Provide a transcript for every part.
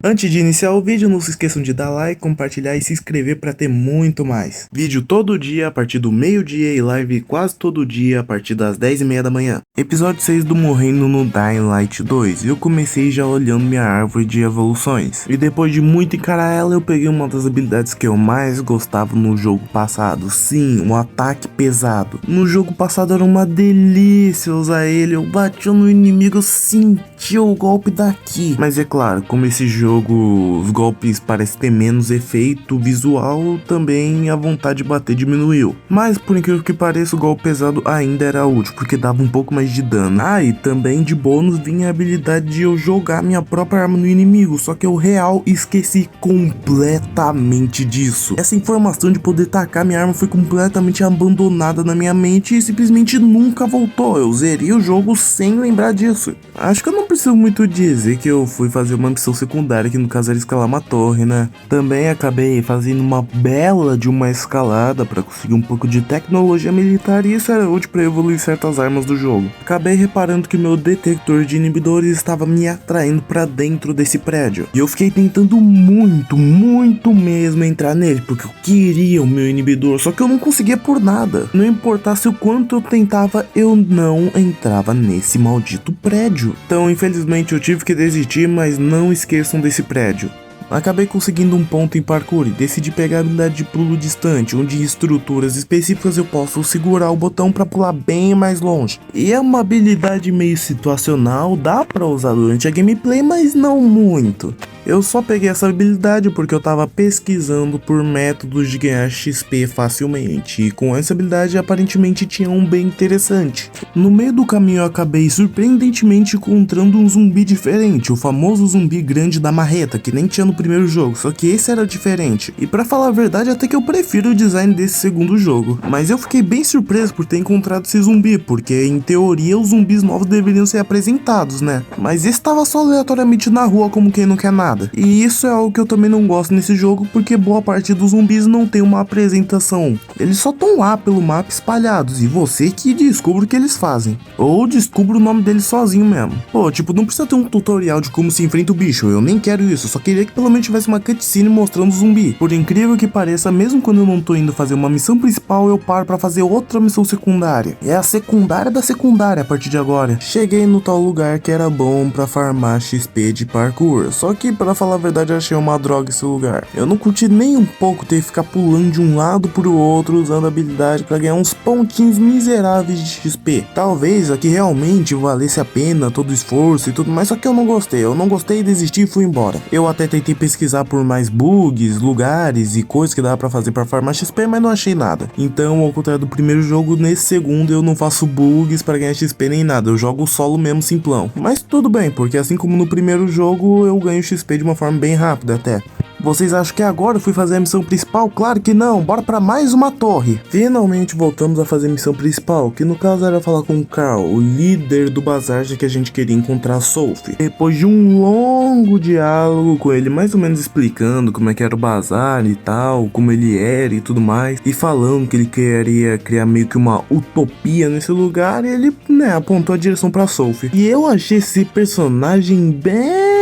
Antes de iniciar o vídeo, não se esqueçam de dar like, compartilhar e se inscrever para ter muito mais. Vídeo todo dia a partir do meio-dia e live quase todo dia a partir das 10h30 da manhã. Episódio 6 do Morrendo no Dying Light 2. Eu comecei já olhando minha árvore de evoluções. E depois de muito encarar ela, eu peguei uma das habilidades que eu mais gostava no jogo passado. Sim, um ataque pesado. No jogo passado era uma delícia usar ele. Eu batia no inimigo, eu sentia o golpe daqui. Mas é claro, como esse jogo os golpes parecem ter menos efeito visual, também a vontade de bater diminuiu. Mas por incrível que pareça, o golpe pesado ainda era útil, porque dava um pouco mais de dano. E também de bônus vinha a habilidade de eu jogar minha própria arma no inimigo, só que eu real esqueci completamente disso. Essa informação de poder tacar minha arma foi completamente abandonada na minha mente e simplesmente nunca voltou. Eu zerei o jogo sem lembrar disso. Acho que eu não preciso muito dizer que eu fui fazer uma missão secundária, que no caso era escalar uma torre, né? Também acabei fazendo uma bela de uma escalada para conseguir um pouco de tecnologia militar, e isso era útil para evoluir certas armas do jogo. Acabei reparando que meu detector de inibidores estava me atraindo para dentro desse prédio, e eu fiquei tentando muito mesmo entrar nele, porque eu queria o meu inibidor, só que eu não conseguia por nada. Não importasse o quanto eu tentava, eu não entrava nesse maldito prédio. Então infelizmente eu tive que desistir, mas não esqueçam desse prédio. Acabei conseguindo um ponto em parkour e decidi pegar a habilidade de pulo distante, onde em estruturas específicas eu posso segurar o botão para pular bem mais longe. E é uma habilidade meio situacional, dá para usar durante a gameplay, mas não muito. Eu só peguei essa habilidade porque eu tava pesquisando por métodos de ganhar XP facilmente, e com essa habilidade aparentemente tinha um bem interessante. No meio do caminho eu acabei surpreendentemente encontrando um zumbi diferente, o famoso zumbi grande da marreta, que nem tinha no primeiro jogo, só que esse era diferente. E pra falar a verdade, até que eu prefiro o design desse segundo jogo. Mas eu fiquei bem surpreso por ter encontrado esse zumbi, porque em teoria os zumbis novos deveriam ser apresentados, né? Mas esse tava só aleatoriamente na rua como quem não quer nada. E isso é algo que eu também não gosto nesse jogo, porque boa parte dos zumbis não tem uma apresentação. Eles só estão lá pelo mapa espalhados, e você que descobre o que eles fazem. Ou descubra o nome deles sozinho mesmo. Pô, tipo, não precisa ter um tutorial de como se enfrenta o bicho, eu nem quero isso, só queria que pelo menos tivesse uma cutscene mostrando o zumbi. Por incrível que pareça, mesmo quando eu não tô indo fazer uma missão principal, eu paro pra fazer outra missão secundária. É a secundária da secundária a partir de agora. Cheguei no tal lugar que era bom pra farmar XP de parkour, só que pra falar a verdade eu achei uma droga esse lugar. Eu não curti nem um pouco ter que ficar pulando de um lado pro outro usando a habilidade pra ganhar uns pontinhos miseráveis de XP. Talvez aqui realmente valesse a pena todo o esforço e tudo mais, só que eu não gostei e desisti e fui embora. Eu até tentei pesquisar por mais bugs, lugares e coisas que dava pra fazer pra farmar XP, mas não achei nada. Então, ao contrário do primeiro jogo, nesse segundo eu não faço bugs pra ganhar XP nem nada, eu jogo solo mesmo simplão. Mas tudo bem, porque assim como no primeiro jogo eu ganho XP de uma forma bem rápida até. Vocês acham que agora eu fui fazer a missão principal? Claro que não, bora pra mais uma torre. Finalmente voltamos a fazer a missão principal, que no caso era falar com o Carl, o líder do bazar, já que a gente queria encontrar a Sophie. Depois de um longo diálogo com ele, mais ou menos explicando como é que era o bazar e tal, como ele era e tudo mais, e falando que ele queria criar meio que uma utopia nesse lugar, ele, apontou a direção pra Sophie. E eu achei esse personagem bem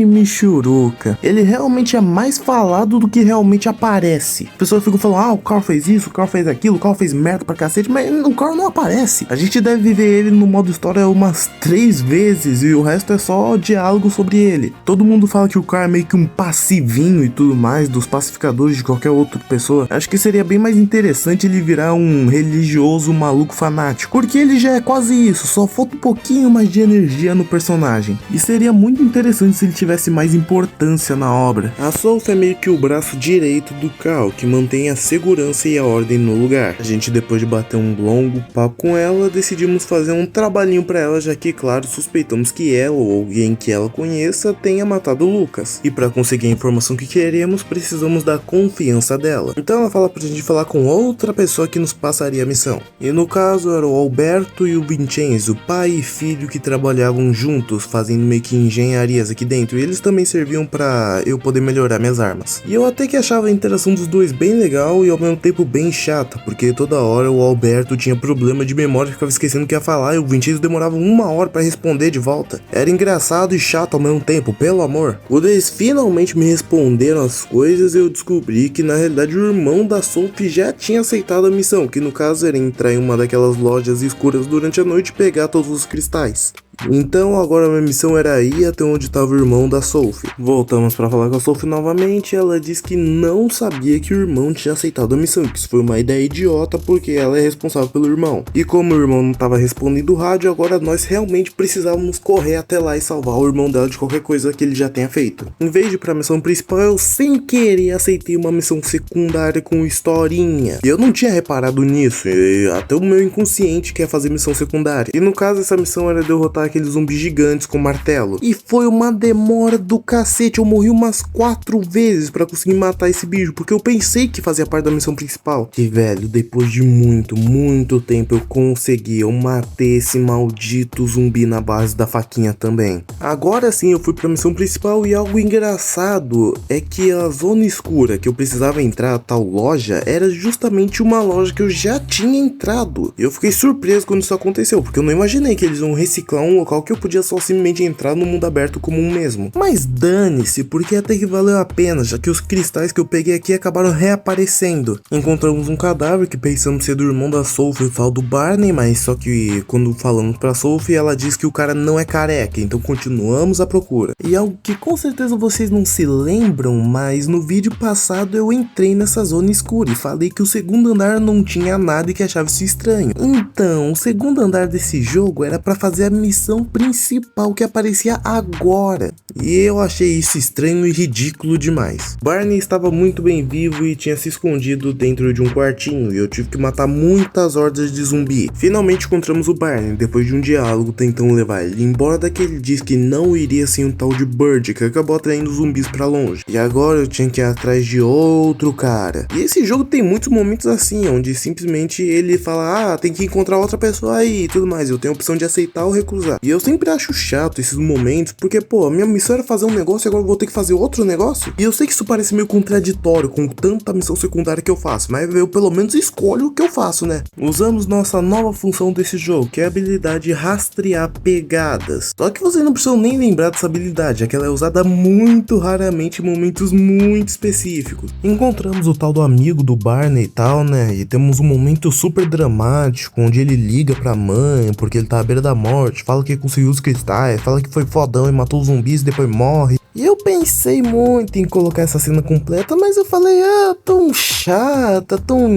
michuruca. Ele realmente é mais falado do que realmente aparece. As pessoas ficam falando, o Carl fez isso, o Carl fez aquilo, o Carl fez merda pra cacete, mas o Carl não aparece. A gente deve viver ele no modo história umas 3 vezes e o resto é só diálogo sobre ele. Todo mundo fala que o Carl é meio que um passivinho e tudo mais, dos pacificadores de qualquer outra pessoa. Acho que seria bem mais interessante ele virar um religioso maluco fanático, porque ele já é quase isso, só falta um pouquinho mais de energia no personagem. E seria muito interessante se ele tivesse mais importância na obra. A Sophie é meio que o braço direito do Carl, que mantém a segurança e a ordem no lugar. A gente, depois de bater um longo papo com ela, decidimos fazer um trabalhinho pra ela, já que, claro, suspeitamos que ela ou alguém que ela conheça tenha matado o Lucas. E pra conseguir a informação que queremos, precisamos da confiança dela. Então ela fala pra gente falar com outra pessoa que nos passaria a missão. E no caso era o Alberto e o Vincenzo, pai e filho que trabalhavam juntos, fazendo meio que engenharias aqui dentro. muito, e eles também serviam pra eu poder melhorar minhas armas. E eu até que achava a interação dos dois bem legal e ao mesmo tempo bem chata, porque toda hora o Alberto tinha problema de memória e ficava esquecendo o que ia falar, e o Vinicius demorava 1 hora pra responder de volta. Era engraçado e chato ao mesmo tempo, pelo amor. Quando eles finalmente me responderam as coisas, eu descobri que na realidade o irmão da Sophie já tinha aceitado a missão, que no caso era entrar em uma daquelas lojas escuras durante a noite e pegar todos os cristais. Então agora minha missão era ir até onde estava o irmão da Sophie. Voltamos para falar com a Sophie novamente, ela disse que não sabia que o irmão tinha aceitado a missão, que isso foi uma ideia idiota porque ela é responsável pelo irmão. E como o irmão não estava respondendo o rádio, agora nós realmente precisávamos correr até lá e salvar o irmão dela de qualquer coisa que ele já tenha feito. Em vez de ir para a missão principal, eu sem querer aceitei uma missão secundária com historinha. E eu não tinha reparado nisso, e até o meu inconsciente quer fazer missão secundária. E no caso essa missão era derrotar aqueles zumbis gigantes com martelo. E foi uma demora do cacete, eu morri umas 4 vezes pra conseguir matar esse bicho, porque eu pensei que fazia parte da missão principal. E velho, depois de muito tempo eu consegui, eu matei esse maldito zumbi na base da faquinha também. Agora sim eu fui pra missão principal e algo engraçado é que a zona escura que eu precisava entrar, a tal loja, era justamente uma loja que eu já tinha entrado. E eu fiquei surpreso quando isso aconteceu, porque eu não imaginei que eles iam reciclar um local que eu podia só simplesmente entrar no mundo aberto comum mesmo. Mas dane-se, porque até que valeu a pena, já que os cristais que eu peguei aqui acabaram reaparecendo. Encontramos um cadáver que pensamos ser do irmão da Sophie, o tal do Barney, mas só que quando falamos pra Sophie, ela diz que o cara não é careca, então continuamos a procura. E algo que com certeza vocês não se lembram, mas no vídeo passado eu entrei nessa zona escura e falei que o segundo andar não tinha nada e que achava isso estranho. Então, o segundo andar desse jogo era pra fazer a missão principal que aparecia agora. E eu achei isso estranho e ridículo demais. Barney estava muito bem vivo e tinha se escondido dentro de um quartinho, e eu tive que matar muitas hordas de zumbi. Finalmente encontramos o Barney, depois de um diálogo tentando levar ele embora daquele diz que não iria sem um tal de Bird, que acabou atraindo zumbis pra longe. E agora eu tinha que ir atrás de outro cara. E esse jogo tem muitos momentos assim, onde simplesmente ele fala, tem que encontrar outra pessoa aí e tudo mais. Eu tenho a opção de aceitar ou recusar. E eu sempre acho chato esses momentos, porque pô, a minha missão era fazer um negócio e agora eu vou ter que fazer outro negócio? E eu sei que isso parece meio contraditório com tanta missão secundária que eu faço, mas eu pelo menos escolho o que eu faço, né? Usamos nossa nova função desse jogo, que é a habilidade rastrear pegadas. Só que vocês não precisam nem lembrar dessa habilidade, já que ela é usada muito raramente em momentos muito específicos. Encontramos o tal do amigo do Barney e tal, né? E temos um momento super dramático, onde ele liga pra mãe, porque ele tá à beira da morte, fala que conseguiu os cristais, fala que foi fodão e matou os zumbis e depois morre. E eu pensei muito em colocar essa cena completa, mas eu falei, tão chata, tão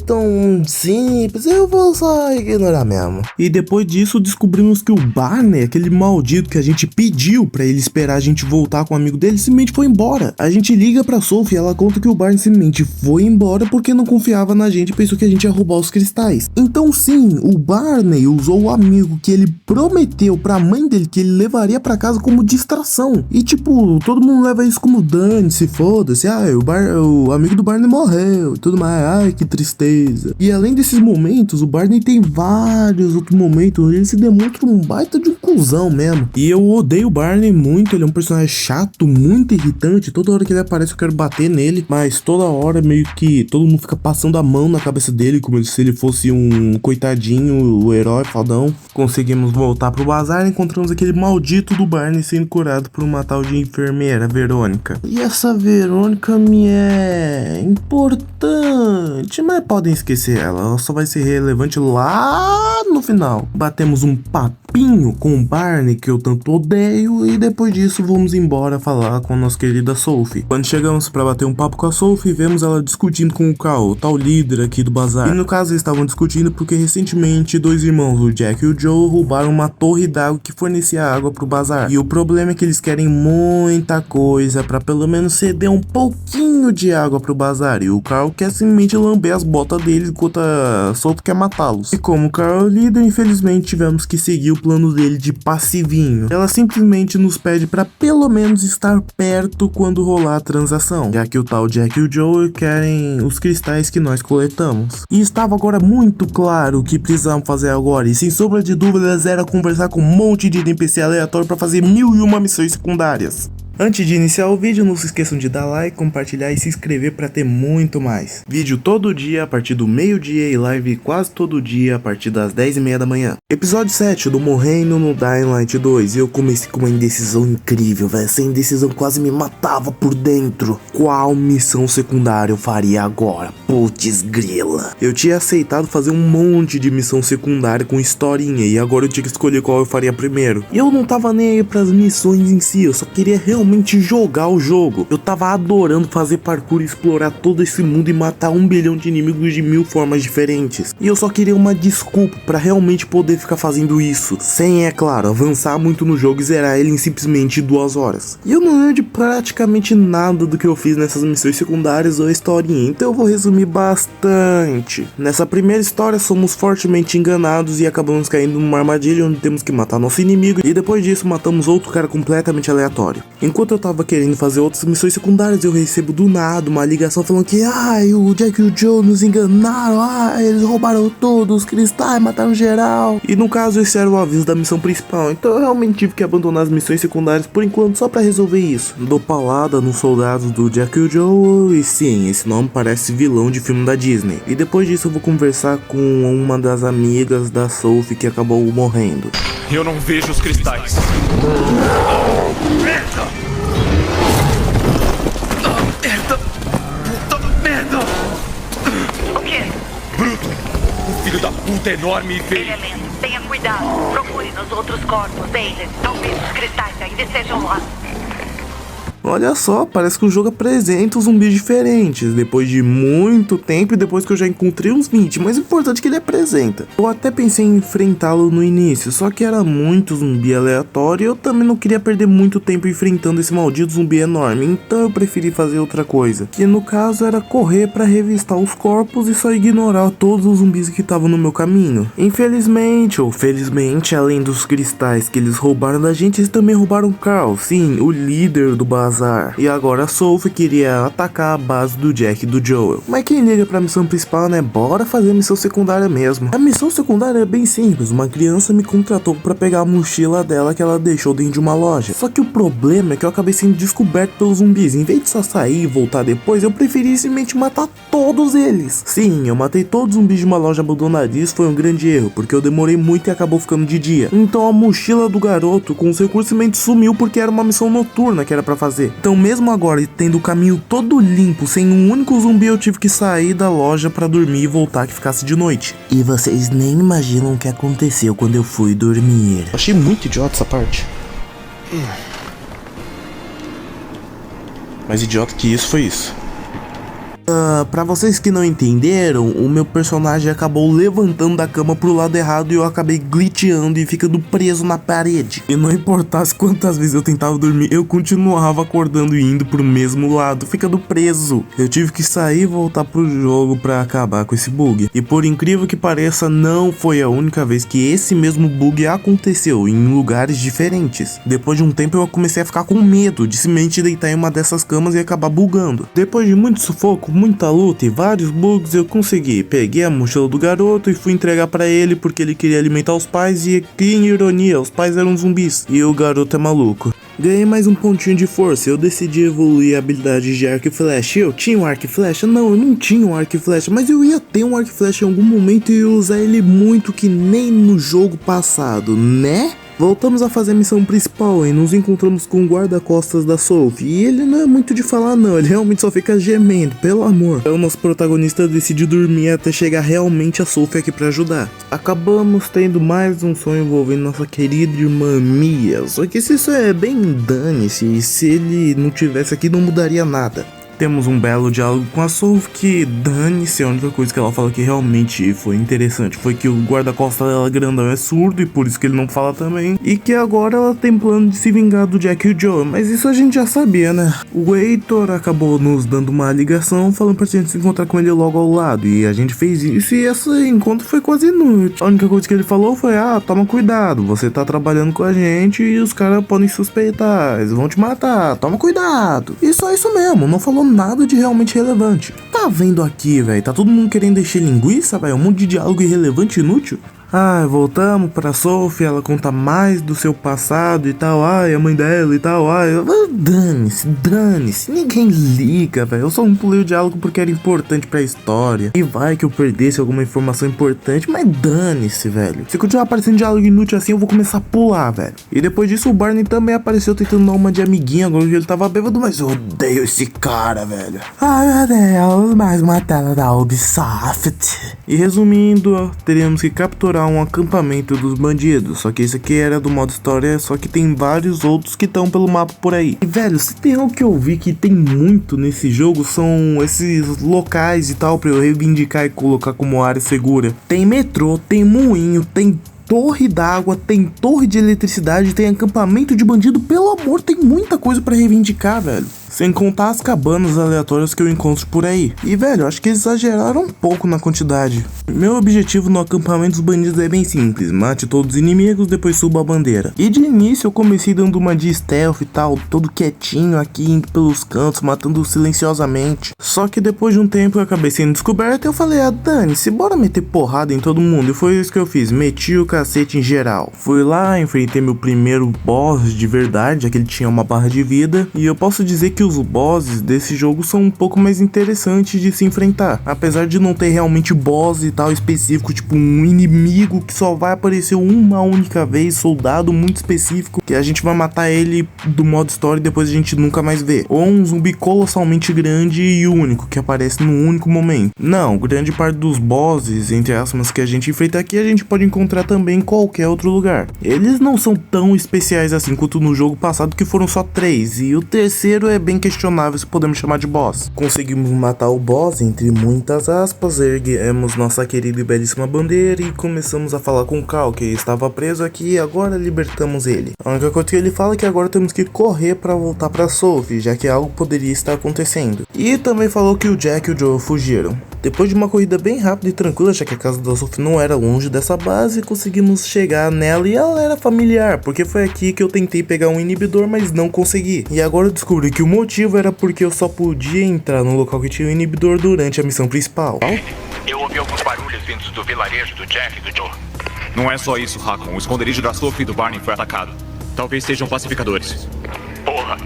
tão simples, eu vou só ignorar mesmo. E depois disso descobrimos que o Barney, aquele maldito que a gente pediu pra ele esperar a gente voltar com o amigo dele, simplesmente foi embora. A gente liga pra Sophie e ela conta que o Barney simplesmente foi embora porque não confiava na gente e pensou que a gente ia roubar os cristais. Então sim, o Barney usou o amigo que ele prometeu pra mãe dele que ele levaria pra casa como distração. E tipo, todo mundo leva isso como dane-se, foda-se, o amigo do Barney morreu e tudo mais, ai que tristeza. E além desses momentos, o Barney tem vários outros momentos onde ele se demonstra um baita de um cuzão mesmo. E eu odeio o Barney muito, ele é um personagem chato, muito irritante, toda hora que ele aparece eu quero bater nele, mas toda hora meio que todo mundo fica passando a mão na cabeça dele, como se ele fosse um coitadinho, o herói fodão. Conseguimos voltar pro bazar e encontramos aquele maldito do Barney sendo curado por uma tal de enfermeira, Verônica. E essa Verônica me é importante, mas podem esquecer ela só vai ser relevante lá no final. Batemos um papinho com o Barney, que eu tanto odeio, e depois disso vamos embora falar com a nossa querida Sophie. Quando chegamos pra bater um papo com a Sophie, vemos ela discutindo com o Carl, o tal líder aqui do bazar. E no caso eles estavam discutindo porque recentemente 2 irmãos, o Jack e o Joe, roubaram uma torre d'água que fornecia água pro bazar. E o problema é que eles querem muita coisa pra pelo menos ceder um pouquinho de água pro bazar. E o Carl quer simplesmente lamber as botas deles enquanto a Sophie quer matá-los. E como o Carl é o líder, infelizmente tivemos que seguir o plano dele de passivinho. Ela simplesmente nos pede pra pelo menos estar perto quando rolar a transação, já que o tal Jack e o Joe querem os cristais que nós coletamos. E estava agora muito claro o que precisamos fazer agora, e sem sombra de dúvidas era conversar com um monte de NPC aleatório pra fazer 1001 missões secundárias. histórias. Antes de iniciar o vídeo, não se esqueçam de dar like, compartilhar e se inscrever para ter muito mais. Vídeo todo dia a partir do meio-dia e live quase todo dia a partir das 10h30 da manhã. Episódio 7 do Morrendo no Dying Light 2. Eu comecei com uma indecisão incrível, velho. Essa indecisão quase me matava por dentro. Qual missão secundária eu faria agora? Putz grila. Eu tinha aceitado fazer um monte de missão secundária com historinha e agora eu tinha que escolher qual eu faria primeiro. E eu não tava nem aí pras missões em si, eu só queria realmente jogar o jogo. Eu tava adorando fazer parkour, explorar todo esse mundo e matar 1 bilhão de inimigos de 1000 formas diferentes. E eu só queria uma desculpa pra realmente poder ficar fazendo isso, sem, é claro, avançar muito no jogo e zerar ele em simplesmente 2 horas. E eu não lembro de praticamente nada do que eu fiz nessas missões secundárias ou historinha, então eu vou resumir bastante. Nessa primeira história somos fortemente enganados e acabamos caindo numa armadilha onde temos que matar nosso inimigo, e depois disso matamos outro cara completamente aleatório. Enquanto eu tava querendo fazer outras missões secundárias, eu recebo do nada uma ligação falando que o Jack e o Joe nos enganaram, eles roubaram todos os cristais, mataram geral. E no caso esse era o aviso da missão principal, então eu realmente tive que abandonar as missões secundárias por enquanto só pra resolver isso. Dou palada nos soldados do Jack e o Joe, e sim, esse nome parece vilão de filme da Disney. E depois disso eu vou conversar com uma das amigas da Sophie que acabou morrendo. Eu não vejo os cristais. Merda! Merda! Puta merda! O quê? Bruto! O filho da puta enorme e feio! Ele é lento. Tenha cuidado. Procure nos outros corpos, Aiden. Talvez os cristais ainda estejam lá. Olha só, parece que o jogo apresenta zumbis diferentes, depois de muito tempo e depois que eu já encontrei uns 20, mas o importante é que ele apresenta. Eu até pensei em enfrentá-lo no início, só que era muito zumbi aleatório e eu também não queria perder muito tempo enfrentando esse maldito zumbi enorme, então eu preferi fazer outra coisa, que no caso era correr pra revistar os corpos e só ignorar todos os zumbis que estavam no meu caminho. Infelizmente, ou felizmente, além dos cristais que eles roubaram da gente, eles também roubaram Carl, sim, o líder do bazar. E agora a Sophie queria atacar a base do Jack e do Joel. Mas quem liga pra missão principal, né? Bora fazer a missão secundária mesmo. A missão secundária é bem simples. Uma criança me contratou pra pegar a mochila dela que ela deixou dentro de uma loja. Só que o problema é que eu acabei sendo descoberto pelos zumbis. Em vez de só sair e voltar depois, eu preferi simplesmente matar todos eles. Sim, eu matei todos os zumbis de uma loja abandonada e isso foi um grande erro, porque eu demorei muito e acabou ficando de dia. Então a mochila do garoto com os recursos simplesmente sumiu porque era uma missão noturna que era pra fazer. Então mesmo agora tendo o caminho todo limpo, sem um único zumbi, eu tive que sair da loja pra dormir e voltar que ficasse de noite. E vocês nem imaginam o que aconteceu quando eu fui dormir. Achei muito idiota essa parte. Mais idiota que isso foi isso. Pra vocês que não entenderam, o meu personagem acabou levantando da cama pro lado errado e eu acabei glitchando e ficando preso na parede. E não importasse quantas vezes eu tentava dormir, eu continuava acordando e indo pro mesmo lado, ficando preso. Eu tive que sair e voltar pro jogo pra acabar com esse bug. E por incrível que pareça, não foi a única vez que esse mesmo bug aconteceu em lugares diferentes. Depois de um tempo eu comecei a ficar com medo de simplesmente deitar em uma dessas camas e acabar bugando. Depois de muito sufoco, muita luta e vários bugs, eu consegui. Peguei a mochila do garoto e fui entregar pra ele porque ele queria alimentar os pais e, que ironia, os pais eram zumbis e o garoto é maluco. Ganhei mais um pontinho de força, eu decidi evoluir a habilidade de arco e flecha. Eu tinha um arco e flecha? Não, eu não tinha um arco e flecha, mas eu ia ter um arco e flecha em algum momento e ia usar ele muito que nem no jogo passado, né? Voltamos a fazer a missão principal e nos encontramos com o guarda-costas da Sophie. E ele não é muito de falar não, ele realmente só fica gemendo, pelo amor. Então o nosso protagonista decide dormir até chegar realmente a Sophie aqui pra ajudar. Acabamos tendo mais um sonho envolvendo nossa querida irmã Mia. Só que isso é bem dane-se, se ele não tivesse aqui não mudaria nada. Temos um belo diálogo com a Sophie que, dane-se, a única coisa que ela fala que realmente foi interessante foi que o guarda-costas dela grandão é surdo e por isso que ele não fala também. E que agora ela tem plano de se vingar do Jack e o Joe, mas isso a gente já sabia, né? O Heitor acabou nos dando uma ligação falando pra gente se encontrar com ele logo ao lado. E a gente fez isso e esse encontro foi quase inútil. A única coisa que ele falou foi, toma cuidado, você tá trabalhando com a gente e os caras podem suspeitar, eles vão te matar, toma cuidado. E só isso mesmo, não falou nada de realmente relevante. Tá vendo aqui, velho? Tá todo mundo querendo encher linguiça, velho? Um monte de diálogo irrelevante e inútil. Voltamos pra Sophie, ela conta mais do seu passado e tal, a mãe dela e tal, dane-se, ninguém liga, velho. Eu só não pulei o diálogo porque era importante pra história. E vai que eu perdesse alguma informação importante, mas dane-se, velho. Se continuar aparecendo diálogo inútil assim, eu vou começar a pular, velho. E depois disso, o Barney também apareceu tentando dar uma de amiguinho, agora que ele tava bêbado, mas eu odeio esse cara, velho. Ai, meu Deus, mais uma tela da Ubisoft. E resumindo, teríamos que capturar um acampamento dos bandidos, só que esse aqui era do modo história, só que tem vários outros que estão pelo mapa por aí. E velho, se tem algo que eu vi que tem muito nesse jogo, são esses locais e tal, pra eu reivindicar e colocar como área segura. Tem metrô, tem moinho, tem torre d'água, tem torre de eletricidade, tem acampamento de bandido, pelo amor, tem muita coisa pra reivindicar, velho. Sem contar as cabanas aleatórias que eu encontro por aí. E velho, acho que exageraram um pouco na quantidade. Meu objetivo no acampamento dos bandidos é bem simples: mate todos os inimigos, depois suba a bandeira. E de início eu comecei dando uma de stealth e tal, todo quietinho aqui, indo pelos cantos, matando silenciosamente. Só que depois de um tempo eu acabei sendo descoberto e eu falei, dane-se, bora meter porrada em todo mundo. E foi isso que eu fiz, meti o cacete em geral. Fui lá, enfrentei meu primeiro boss de verdade, já que ele tinha uma barra de vida. E eu posso dizer que os bosses desse jogo são um pouco mais interessantes de se enfrentar, apesar de não ter realmente boss e tal específico, tipo um inimigo que só vai aparecer uma única vez, soldado muito específico, que a gente vai matar ele do modo história e depois a gente nunca mais vê, ou um zumbi colossalmente grande e único, que aparece num único momento. Não, grande parte dos bosses, entre aspas, que a gente enfrenta aqui, a gente pode encontrar também em qualquer outro lugar. Eles não são tão especiais assim quanto no jogo passado, que foram só 3, e o terceiro é bem questionável se podemos chamar de boss. Conseguimos matar o boss, entre muitas aspas, erguemos nossa querida e belíssima bandeira e começamos a falar com o Cal, que estava preso aqui, e agora libertamos ele. A única coisa que ele fala é que agora temos que correr para voltar para Sophie, já que algo poderia estar acontecendo. E também falou que o Jack e o Joe fugiram. Depois de uma corrida bem rápida e tranquila, já que a casa da Sophie não era longe dessa base, conseguimos chegar nela e ela era familiar, porque foi aqui que eu tentei pegar um inibidor, mas não consegui. E agora eu descobri que o motivo era porque eu só podia entrar no local que tinha o inibidor durante a missão principal. Eu ouvi alguns barulhos vindos do vilarejo do Jack e do Joe. Não é só isso, Hakon. O esconderijo da Sophie e do Barney foi atacado. Talvez sejam pacificadores. Porra!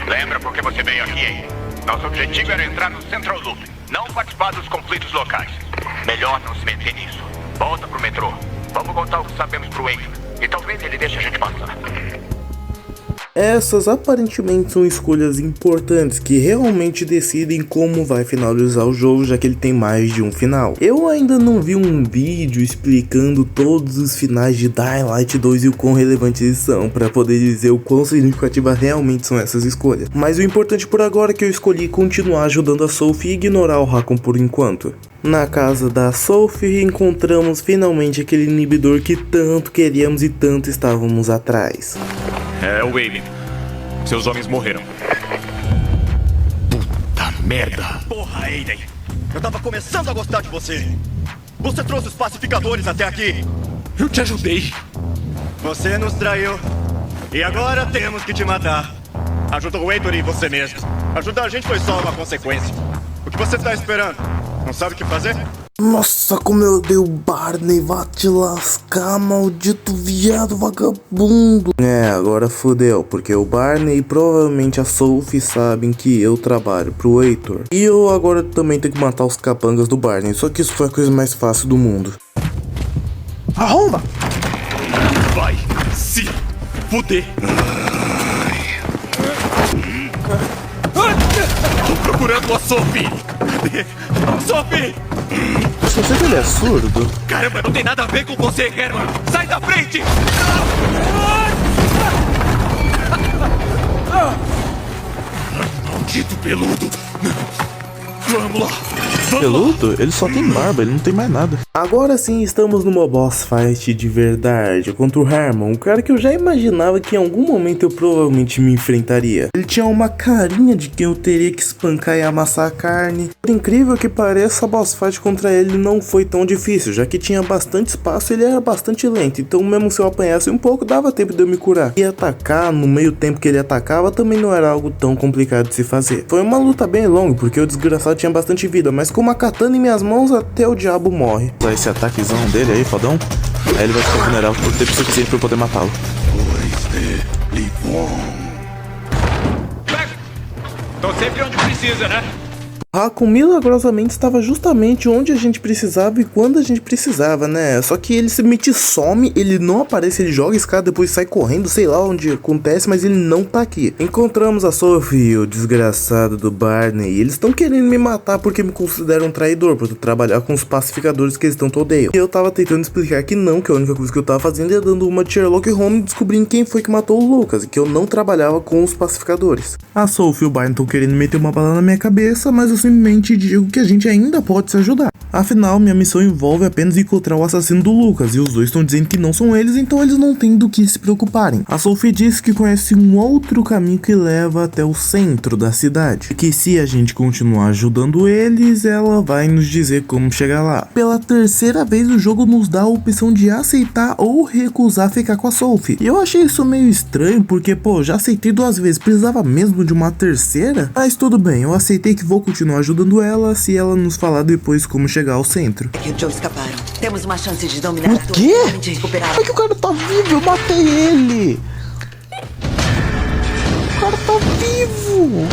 Lembra por que você veio aqui, hein? Nosso objetivo era entrar no Central Loop, não participar dos conflitos locais. Melhor não se meter nisso. Volta pro metrô. Vamos contar o que sabemos pro Wafer. E talvez ele deixe a gente passar. Essas aparentemente são escolhas importantes que realmente decidem como vai finalizar o jogo, já que ele tem mais de um final. Eu ainda não vi um vídeo explicando todos os finais de Dying Light 2 e o quão relevantes eles são, para poder dizer o quão significativas realmente são essas escolhas. Mas o importante por agora é que eu escolhi continuar ajudando a Sophie e ignorar o Hakon por enquanto. Na casa da Sophie encontramos finalmente aquele inibidor que tanto queríamos e tanto estávamos atrás. É o Wayne. Seus homens morreram. Puta merda. Porra, Aiden. Eu tava começando a gostar de você. Você trouxe os pacificadores até aqui. Eu te ajudei. Você nos traiu. E agora temos que te matar. Ajudou o Heitor e você mesmo. Ajudar a gente foi só uma consequência. O que você tá esperando? Não sabe o que fazer? Nossa, como eu odeio o Barney, vá te lascar, maldito viado vagabundo. Agora fodeu, porque o Barney e provavelmente a Sophie sabem que eu trabalho pro Heitor. E eu agora também tenho que matar os capangas do Barney, só que isso foi a coisa mais fácil do mundo. Arromba! Vai se fuder. Tô procurando a Sophie. Sophie! Você que ele é surdo? Caramba, não tem nada a ver com você, Herman! Sai da frente! Maldito peludo! Vamos lá! Peludo? Ele só tem barba, ele não tem mais nada. Agora sim estamos numa boss fight de verdade contra o Herman, um cara que eu já imaginava que em algum momento eu provavelmente me enfrentaria. Ele tinha uma carinha de que eu teria que espancar e amassar a carne. Por incrível que pareça, a boss fight contra ele não foi tão difícil, já que tinha bastante espaço e ele era bastante lento, então mesmo se eu apanhasse um pouco, dava tempo de eu me curar. E atacar no meio tempo que ele atacava também não era algo tão complicado de se fazer. Foi uma luta bem longa, porque o desgraçado tinha bastante vida, mas com uma katana em minhas mãos até o diabo morre. Esse ataquezão dele aí, fodão. Aí ele vai ficar vulnerável por tempo suficiente pra eu poder matá-lo. Tô sempre onde precisa, né? Raccoon milagrosamente estava justamente onde a gente precisava e quando a gente precisava, né? Só que ele simplesmente some, ele não aparece, ele joga escada, depois sai correndo, sei lá onde acontece, mas ele não tá aqui. Encontramos a Sophie, o desgraçado do Barney, e eles estão querendo me matar porque me consideram um traidor, por eu trabalhar com os pacificadores que eles tanto odeiam. E eu tava tentando explicar que não, que a única coisa que eu tava fazendo é dando uma de Sherlock Holmes descobrindo quem foi que matou o Lucas, e que eu não trabalhava com os pacificadores. A Sophie e o Barney estão querendo meter uma bala na minha cabeça, mas eu simplesmente digo que a gente ainda pode se ajudar. Afinal, minha missão envolve apenas encontrar o assassino do Lucas, e os dois estão dizendo que não são eles, então eles não têm do que se preocuparem. A Sophie diz que conhece um outro caminho que leva até o centro da cidade, e que se a gente continuar ajudando eles, ela vai nos dizer como chegar lá. Pela terceira vez, o jogo nos dá a opção de aceitar ou recusar ficar com a Sophie. E eu achei isso meio estranho, porque pô, já aceitei 2 vezes, precisava mesmo de uma terceira? Mas tudo bem, eu aceitei que vou continuar ajudando ela se ela nos falar depois como chegar ao centro. Que o Joe escaparam. Temos uma chance de dominar O a torre quê? e de recuperar. Como é que o cara tá vivo? Eu matei ele! O cara tá vivo!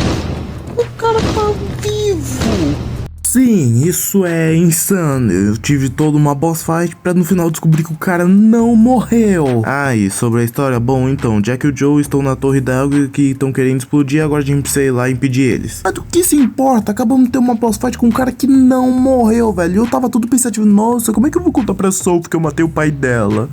O cara tá vivo! Sim, isso é insano. Eu tive toda uma boss fight pra no final descobrir que o cara não morreu. Ah, e sobre a história, bom, então, Jack e o Joe estão na torre d'água que estão querendo explodir, agora a gente precisa ir lá e impedir eles. Mas do que se importa? Acabamos de ter uma boss fight com um cara que não morreu, velho. Eu tava tudo pensativo, nossa, como é que eu vou contar pra Sophie que eu matei o pai dela?